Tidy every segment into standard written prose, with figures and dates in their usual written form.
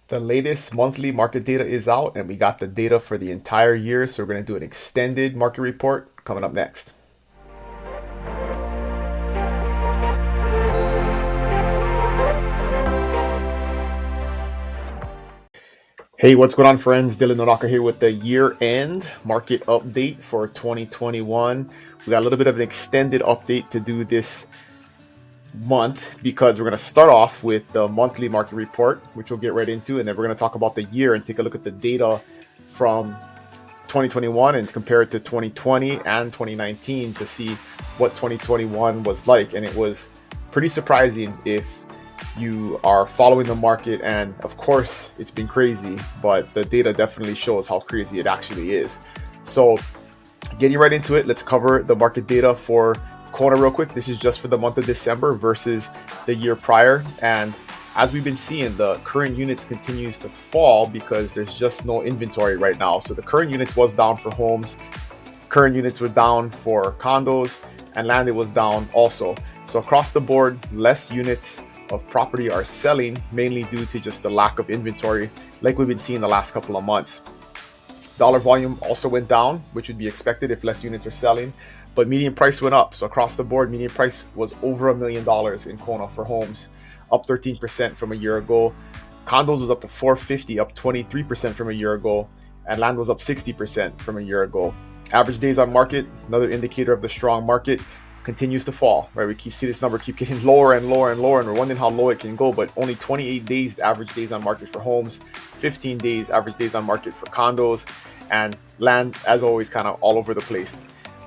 The latest monthly market data is out, and we got the data for the entire year. So we're going to do an extended market report coming up next. Hey, what's going on, friends? Dylan Nonaka here with the year-end market update for 2021. We got a little bit of an extended update to do this month because we're going to start off with the monthly market report, which we'll get right into, and then we're going to talk about the year and take a look at the data from 2021 and compare it to 2020 and 2019 to see what 2021 was like. And it was pretty surprising if you are following the market, and of course it's been crazy, but the data definitely shows how crazy it actually is. So getting right into it, let's cover the market data for Kona real quick. This is just for the month of December versus the year prior. And as we've been seeing, the current units continues to fall because there's just no inventory right now. So the current units was down for homes, current units were down for condos, and land it was down also. So across the board, less units of property are selling, mainly due to just the lack of inventory like we've been seeing the last couple of months. Dollar volume also went down, which would be expected if less units are selling, but median price went up. So across the board, median price was over $1 million in Kona for homes, up 13% from a year ago. Condos was up to 450, up 23% from a year ago, and land was up 60% from a year ago. Average days on market, another indicator of the strong market, continues to fall, right? We see this number keep getting lower and lower and lower, and we're wondering how low it can go, but only 28 days average days on market for homes, 15 days average days on market for condos, and land, as always, kind of all over the place.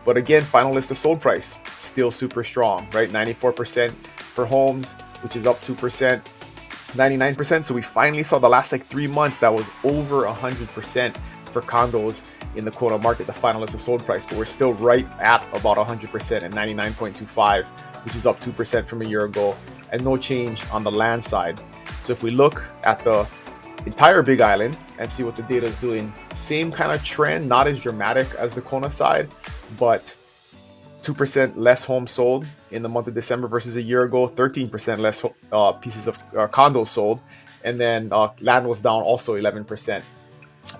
But again, final list of sold price, still super strong, right? 94% for homes, which is up 2%, 99%. So we finally saw the last 3 months that was over 100% for condos in the Kona market, the final list of sold price, but we're still right at about 100% at 99.25, which is up 2% from a year ago, and no change on the land side. So if we look at the entire Big Island and see what the data is doing, same kind of trend, not as dramatic as the Kona side, but 2% less homes sold in the month of December versus a year ago, 13% less pieces of condos sold, and then land was down also 11%.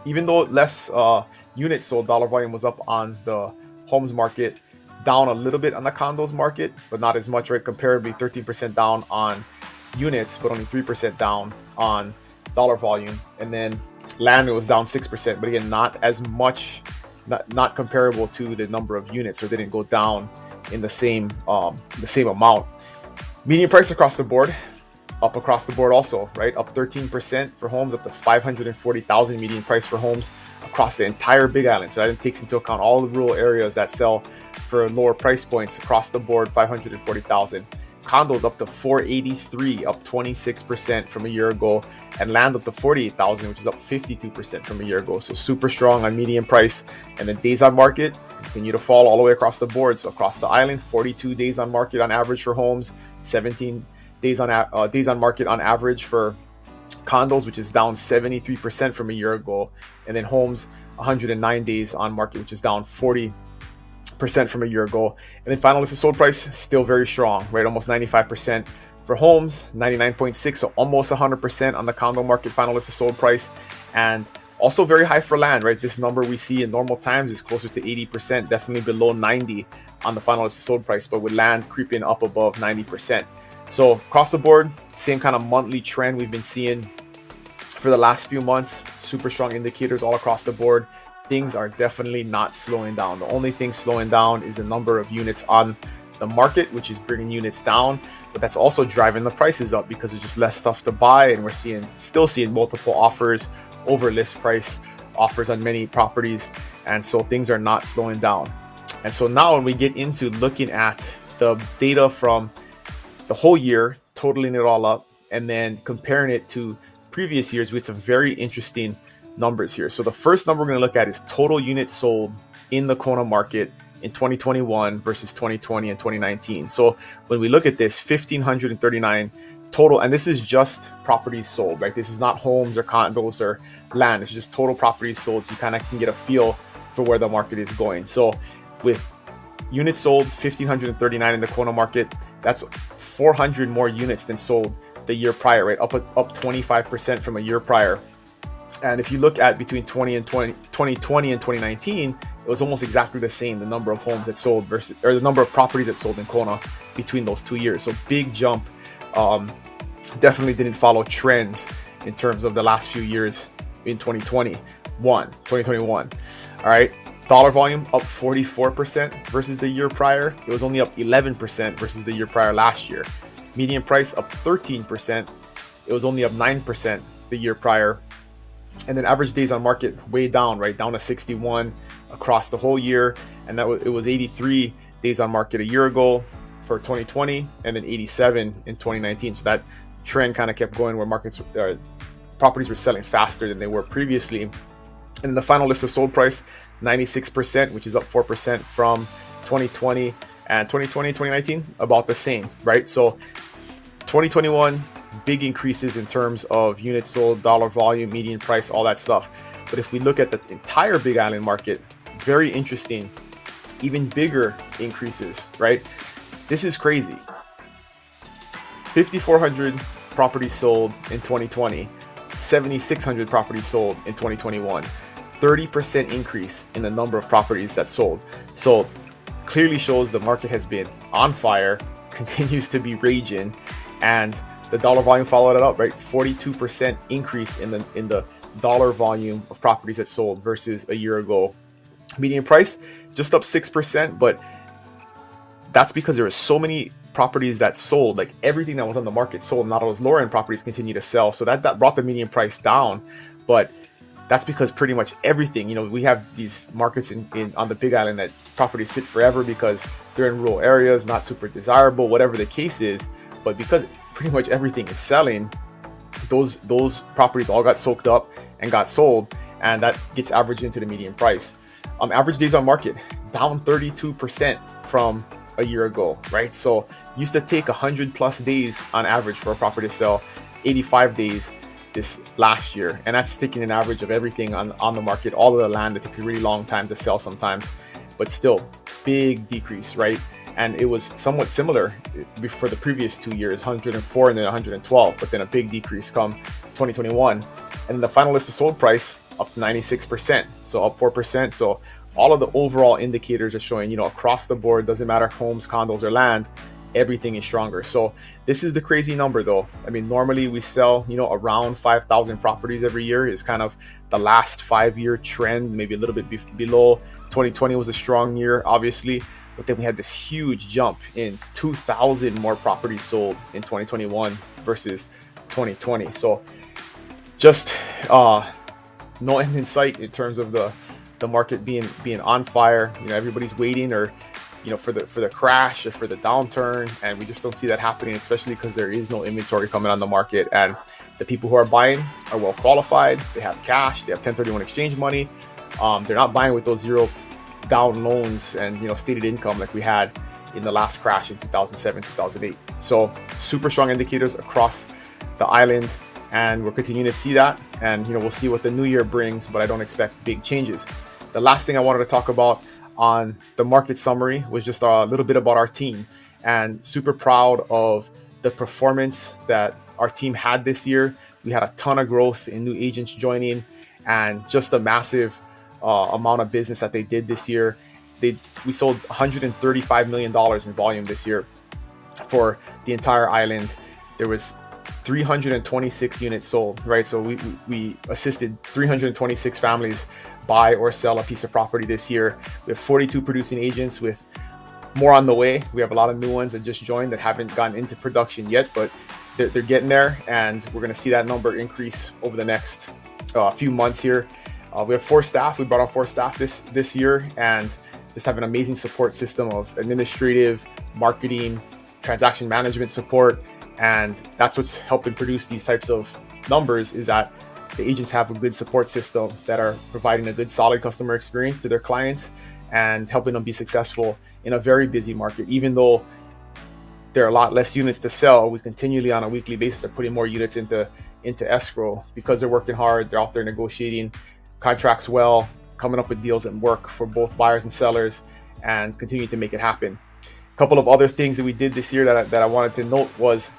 Even though less units sold, dollar volume was up on the homes market, down a little bit on the condos market, but not as much, right? Comparably, 13% down on units, but only 3% down on dollar volume. And then land, it was down 6%, but again, not as much, not comparable to the number of units, or didn't go down in the same amount. Median price across the board, up across the board also, right? Up 13% for homes, up to $540,000 median price for homes across the entire Big Island. So that takes into account all the rural areas that sell for lower price points. Across the board, $540,000. Condos up to $483,000, up 26% from a year ago, and land up to $48,000, which is up 52% from a year ago. So super strong on median price. And then days on market continue to fall all the way across the board. So across the island, 42 days on market on average for homes, 17 days on market on average for condos, which is down 73% from a year ago, and then homes 109 days on market, which is down 40% from a year ago. And then final list of sold price, still very strong, right? Almost 95% for homes, 99.6, so almost 100% on the condo market final list of sold price, and also very high for land, right? This number we see in normal times is closer to 80%, definitely below 90 on the final list of sold price, but with land creeping up above 90%. So across the board, same kind of monthly trend we've been seeing for the last few months. Super strong indicators all across the board. Things are definitely not slowing down. The only thing slowing down is the number of units on the market, which is bringing units down, but that's also driving the prices up because there's just less stuff to buy, and we're still seeing multiple offers over list price offers on many properties, and so things are not slowing down. And so now when we get into looking at the data from the whole year, totaling it all up, and then comparing it to previous years, we had some very interesting numbers here. So the first number we're going to look at is total units sold in the Kona market in 2021 versus 2020 and 2019. So when we look at this, 1,539 total, and this is just properties sold, right? This is not homes or condos or land. It's just total properties sold. So you kind of can get a feel for where the market is going. So with units sold, 1,539 in the Kona market, that's 400 more units than sold the year prior, right? Up 25% from a year prior. And if you look at between 2020 and 2019, it was almost exactly the same, the number of homes that sold versus, or the number of properties that sold in Kona between those 2 years. So big jump. Definitely didn't follow trends in terms of the last few years in 2021. All right. Dollar volume up 44% versus the year prior. It was only up 11% versus the year prior last year. Median price up 13%. It was only up 9% the year prior. And then average days on market way down, right? Down to 61 across the whole year. And it was 83 days on market a year ago for 2020, and then 87 in 2019. So that trend kind of kept going where properties were selling faster than they were previously. And the final list of sold price, 96%, which is up 4% from 2020, and 2019 about the same, right? So 2021, big increases in terms of units sold, dollar volume, median price, all that stuff. But if we look at the entire Big Island market, very interesting, even bigger increases, right? This is crazy. 5,400 properties sold in 2020, 7,600 properties sold in 2021. 30% increase in the number of properties that sold. So clearly shows the market has been on fire, continues to be raging, and the dollar volume followed it up, right? 42% increase in the dollar volume of properties that sold versus a year ago. Median price just up 6%, but that's because there were so many properties that sold. Like everything that was on the market sold. Not all those lower end properties continue to sell, so that brought the median price down. But that's because pretty much everything, we have these markets on the Big Island that properties sit forever because they're in rural areas, not super desirable, whatever the case is. But because pretty much everything is selling, those properties all got soaked up and got sold, and that gets averaged into the median price. Average days on market down 32% from a year ago, right? So used to take 100 plus days on average for a property to sell, 85 days this last year, and that's taking an average of everything on the market, all of the land. That takes a really long time to sell sometimes, but still big decrease, right? And it was somewhat similar for the previous 2 years, 104 and then 112, but then a big decrease come 2021. And the final list of sold price up 96%, so up 4%. So all of the overall indicators are showing, across the board, doesn't matter homes, condos, or land, everything is stronger. So this is the crazy number though. I mean, normally we sell, around 5,000 properties every year is kind of the last 5-year trend, maybe a little bit below. 2020 was a strong year, obviously, but then we had this huge jump in 2,000 more properties sold in 2021 versus 2020. So just no end in sight in terms of the market being on fire. Everybody's waiting or for the crash or for the downturn, and we just don't see that happening, especially because there is no inventory coming on the market, and the people who are buying are well qualified. They have cash, they have 1031 exchange money. They're not buying with those zero down loans and stated income like we had in the last crash in 2007, 2008. So super strong indicators across the island, and we're continuing to see that, and we'll see what the new year brings, but I don't expect big changes. The last thing I wanted to talk about on the market summary was just a little bit about our team, and super proud of the performance that our team had this year. We had a ton of growth in new agents joining, and just a massive amount of business that they did this year. We sold $135 million in volume this year for the entire island. There was 326 units sold, right? So we assisted 326 families buy or sell a piece of property this year. We have 42 producing agents with more on the way. We have a lot of new ones that just joined that haven't gotten into production yet, but they're getting there, and we're going to see that number increase over the next few months here. We have 4 staff. We brought on 4 staff this year, and just have an amazing support system of administrative, marketing, transaction management support. And that's what's helping produce these types of numbers, is that the agents have a good support system that are providing a good, solid customer experience to their clients and helping them be successful in a very busy market. Even though there are a lot less units to sell, we continually on a weekly basis are putting more units into escrow because they're working hard. They're out there negotiating contracts well, coming up with deals that work for both buyers and sellers, and continuing to make it happen. A couple of other things that we did this year that I wanted to note was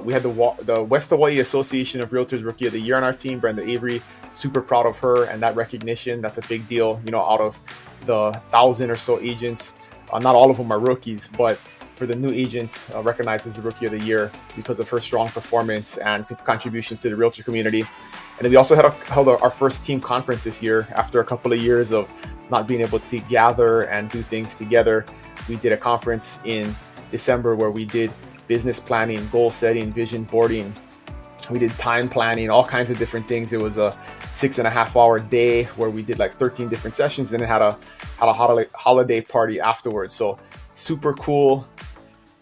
we had the West Hawaii Association of Realtors Rookie of the Year on our team, Brenda Avery. Super proud of her and that recognition. That's a big deal. Out of the 1,000 or so agents, not all of them are rookies, but for the new agents, recognized as the Rookie of the Year because of her strong performance and contributions to the realtor community. And then we also held our first team conference this year after a couple of years of not being able to gather and do things together. We did a conference in December where we did business planning, goal setting, vision boarding. We did time planning, all kinds of different things. It was a 6.5-hour day where we did like 13 different sessions, and then had a holiday party afterwards. So super cool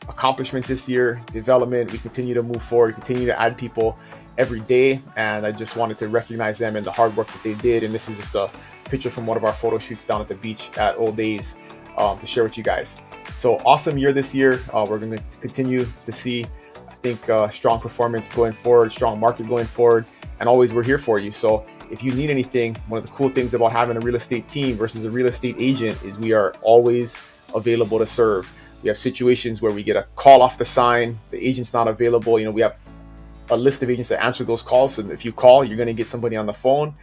accomplishments this year, development. We continue to move forward, continue to add people every day, and I just wanted to recognize them and the hard work that they did. And this is just a picture from one of our photo shoots down at the beach at Old Days to share with you guys. So awesome year this year. We're going to continue to see, I think, strong performance going forward, strong market going forward, and always we're here for you. So if you need anything, one of the cool things about having a real estate team versus a real estate agent is we are always available to serve. We have situations where we get a call off the sign, the agent's not available. We have a list of agents that answer those calls. So if you call, you're going to get somebody on the phone,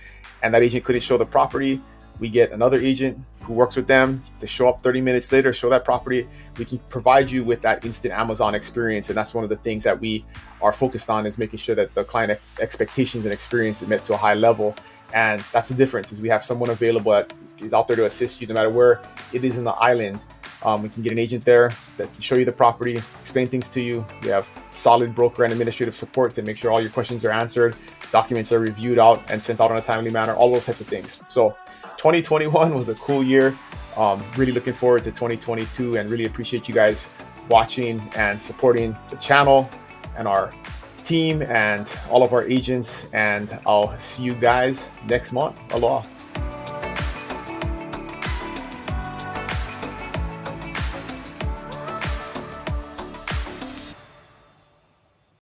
and that agent couldn't show the property. We get another agent who works with them to show up 30 minutes later, show that property. We can provide you with that instant Amazon experience. And that's one of the things that we are focused on, is making sure that the client expectations and experience is met to a high level. And that's the difference, is we have someone available that is out there to assist you no matter where it is in the island. We can get an agent there that can show you the property, explain things to you. We have solid broker and administrative support to make sure all your questions are answered, documents are reviewed out and sent out in a timely manner, all those types of things. So 2021 was a cool year. Really looking forward to 2022, and really appreciate you guys watching and supporting the channel and our team and all of our agents. And I'll see you guys next month. Aloha.